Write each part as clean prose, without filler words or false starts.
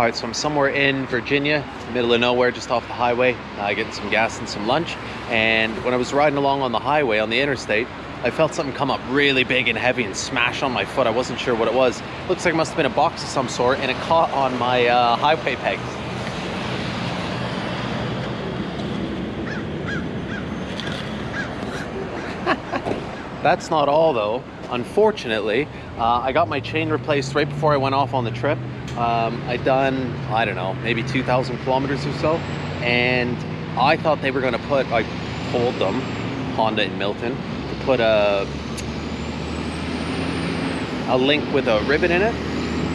All right, so I'm somewhere in Virginia, middle of nowhere, just off the highway, getting some gas and some lunch. And when I was riding along on the highway, on the interstate, I felt something come up really big and heavy and smash on my foot. I wasn't sure what it was. Looks like it must have been a box of some sort, and it caught on my highway pegs. That's not all though. Unfortunately, I got my chain replaced right before I went off on the trip. I'd done, I don't know, maybe 2,000 kilometers or so, and I thought they were going to put, I told them, Honda in Milton, to put a link with a ribbon in it,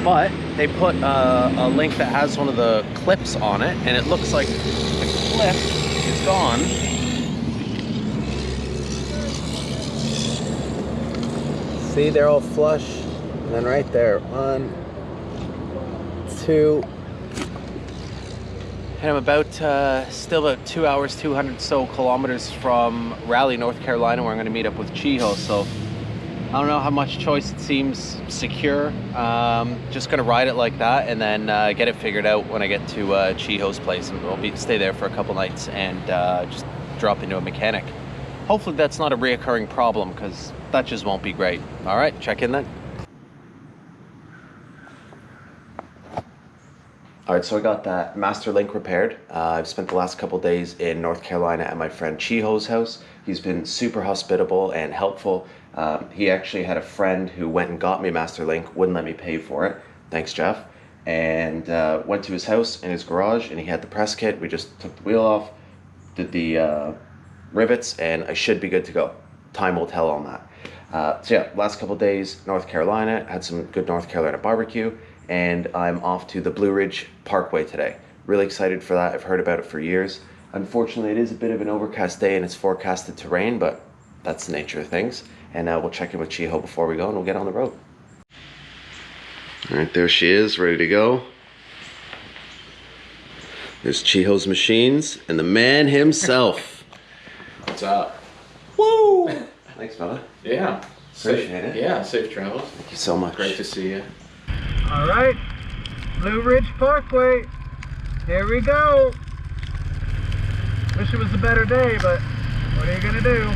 but they put a link that has one of the clips on it, and it looks like the clip is gone. See, they're all flush, and then right there, 1, 2, and I'm about, still about 2 hours, 200 so kilometers from Raleigh, North Carolina, where I'm gonna meet up with Chiho. So I don't know how much choice. It seems secure. Just gonna ride it like that, and then get it figured out when I get to Chiho's place, and we'll stay there for a couple nights and just drop into a mechanic. Hopefully that's not a reoccurring problem, because that just won't be great. All right, check in then. All right, so I got that master link repaired. I've spent the last couple days in North Carolina at my friend Chiho's house. He's been super hospitable and helpful. He actually had a friend who went and got me master link, wouldn't let me pay for it. Thanks, Jeff. And went to his house in his garage, and he had the press kit. We just took the wheel off, did the rivets, and I should be good to go. Time will tell on that. So yeah, last couple days, North Carolina, had some good North Carolina barbecue, and I'm off to the Blue Ridge Parkway today. Really excited for that. I've heard about it for years. Unfortunately, it is a bit of an overcast day and it's forecasted to rain, but that's the nature of things. And we'll check in with Chiho before we go, and we'll get on the road. All right, there she is, ready to go. There's Chiho's machines and the man himself. What's up? Woo! Thanks, fella. Yeah. Appreciate it. Yeah, safe travels. Thank you so much. Great to see you. All right, Blue Ridge Parkway. Here we go. Wish it was a better day, but what are you gonna do?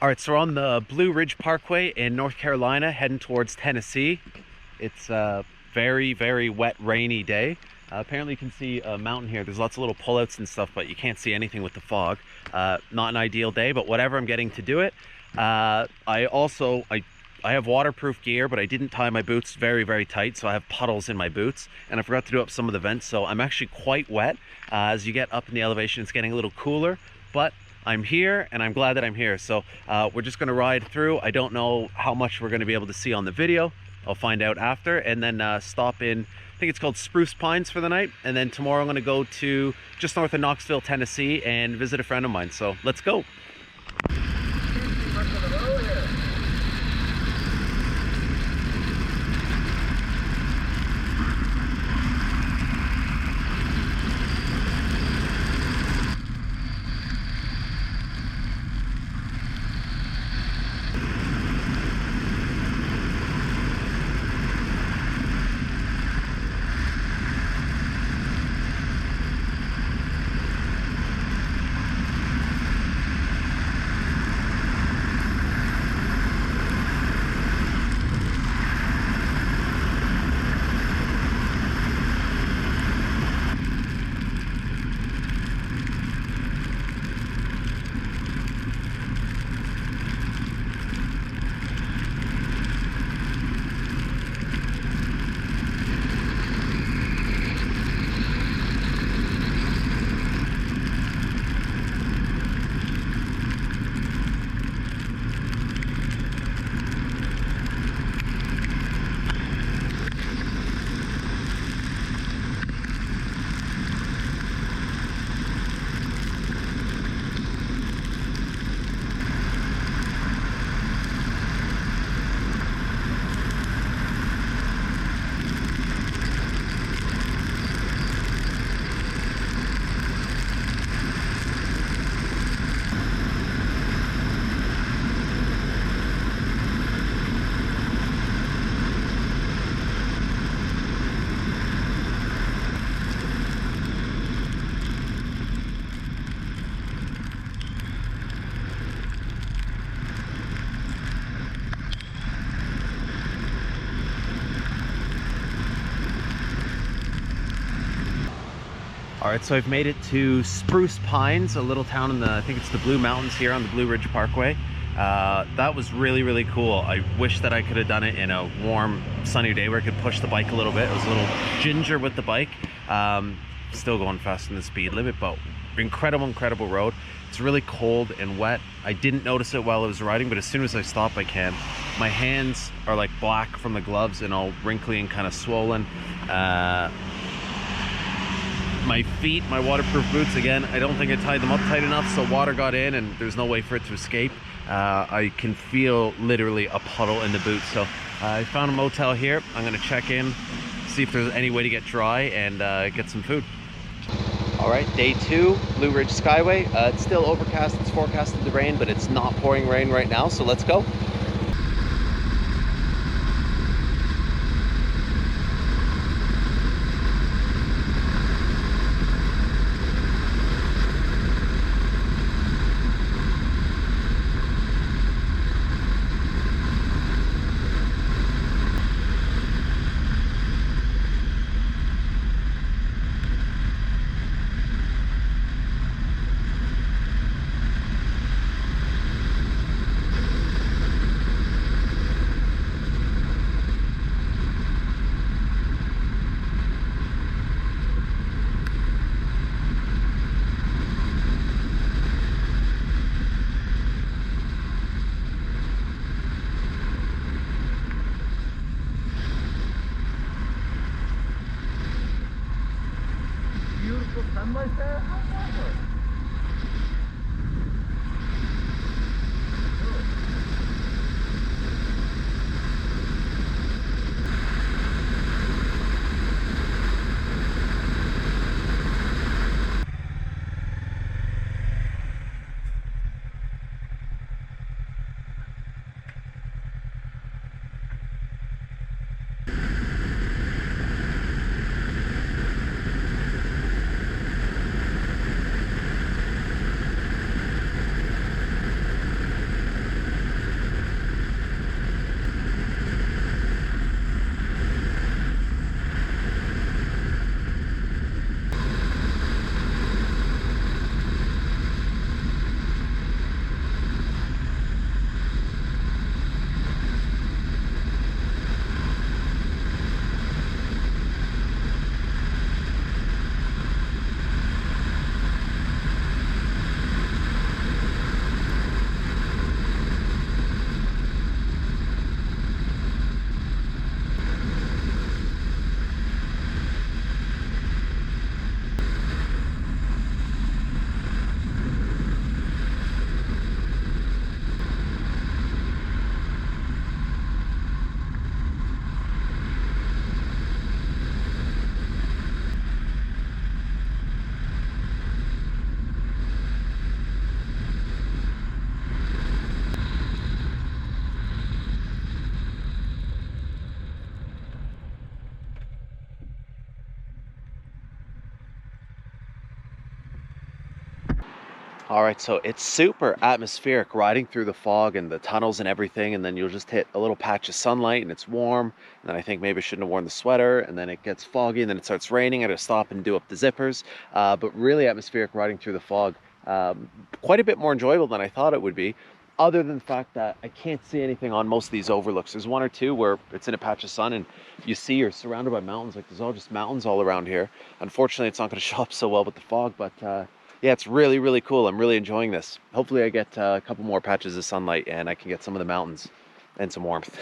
All right, so we're on the Blue Ridge Parkway in North Carolina, heading towards Tennessee. It's a very, very wet, rainy day. Apparently you can see a mountain here. There's lots of little pullouts and stuff, but you can't see anything with the fog. Not an ideal day, but whatever, I'm getting to do it. I have waterproof gear, but I didn't tie my boots very, very tight, so I have puddles in my boots, and I forgot to do up some of the vents, so I'm actually quite wet. As you get up in the elevation, it's getting a little cooler, but I'm here, and I'm glad that I'm here. So we're just gonna ride through. I don't know how much we're gonna be able to see on the video. I'll find out after, and then stop in, I think it's called Spruce Pines for the night, and then tomorrow I'm gonna go to just north of Knoxville, Tennessee, and visit a friend of mine. So let's go. right, so I've made it to Spruce Pines, a little town in the, I think it's the Blue Mountains here on the Blue Ridge Parkway. That was really, really cool. I wish that I could have done it in a warm, sunny day where I could push the bike a little bit. I was a little ginger with the bike. Still going faster than the speed limit, but incredible road. It's really cold and wet. I didn't notice it while I was riding, but as soon as I stop, I can. My hands are like black from the gloves and all wrinkly and kind of swollen. My feet, my waterproof boots, again, I don't think I tied them up tight enough, so water got in and there's no way for it to escape. I can feel literally a puddle in the boot. So I found a motel here. I'm gonna check in, see if there's any way to get dry and get some food. All right, day 2, Blue Ridge Skyway. It's still overcast, it's forecasted to rain, but it's not pouring rain right now, so let's go. Beautiful sunlight there. How's that work? All right, so it's super atmospheric riding through the fog and the tunnels and everything, and then you'll just hit a little patch of sunlight and it's warm, and then I think maybe I shouldn't have worn the sweater, and then it gets foggy and then it starts raining. I had to stop and do up the zippers, but really atmospheric riding through the fog. Quite a bit more enjoyable than I thought it would be, other than the fact that I can't see anything on most of these overlooks. There's one or two where it's in a patch of sun and you see you're surrounded by mountains, like there's all just mountains all around here. Unfortunately, it's not going to show up so well with the fog, but yeah, it's really cool. I'm really enjoying this. Hopefully I get a couple more patches of sunlight and I can get some of the mountains and some warmth.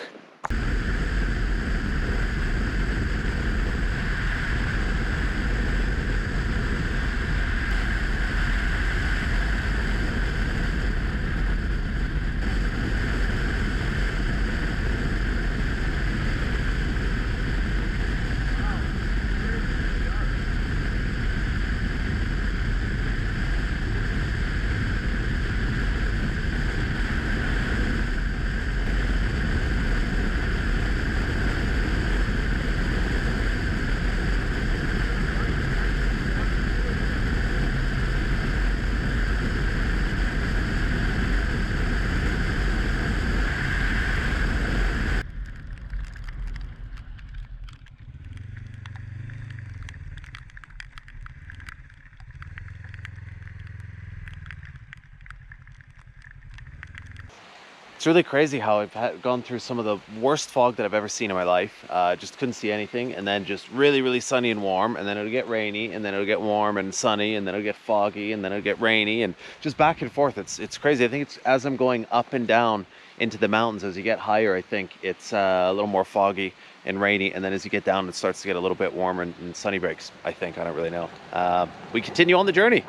It's really crazy how I've gone through some of the worst fog that I've ever seen in my life. Just couldn't see anything, and then just really, really sunny and warm, and then it'll get rainy, and then it'll get warm and sunny, and then it'll get foggy, and then it'll get rainy, and just back and forth. It's crazy. I think it's as I'm going up and down into the mountains, as you get higher, I think it's a little more foggy and rainy, and then as you get down, it starts to get a little bit warmer and sunny breaks, I think. I don't really know. We continue on the journey.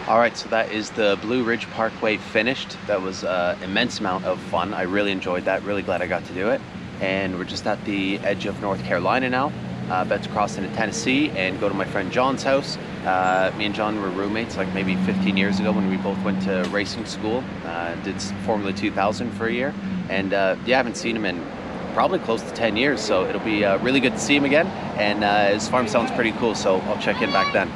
All right, so that is the Blue Ridge Parkway finished. That was an immense amount of fun. I really enjoyed that. Really glad I got to do it. And we're just at the edge of North Carolina now. About to cross into Tennessee and go to my friend John's house. Me and John were roommates like maybe 15 years ago when we both went to racing school. Did Formula 2000 for a year. And yeah, I haven't seen him in probably close to 10 years. So it'll be really good to see him again. And his farm sounds pretty cool, so I'll check in back then.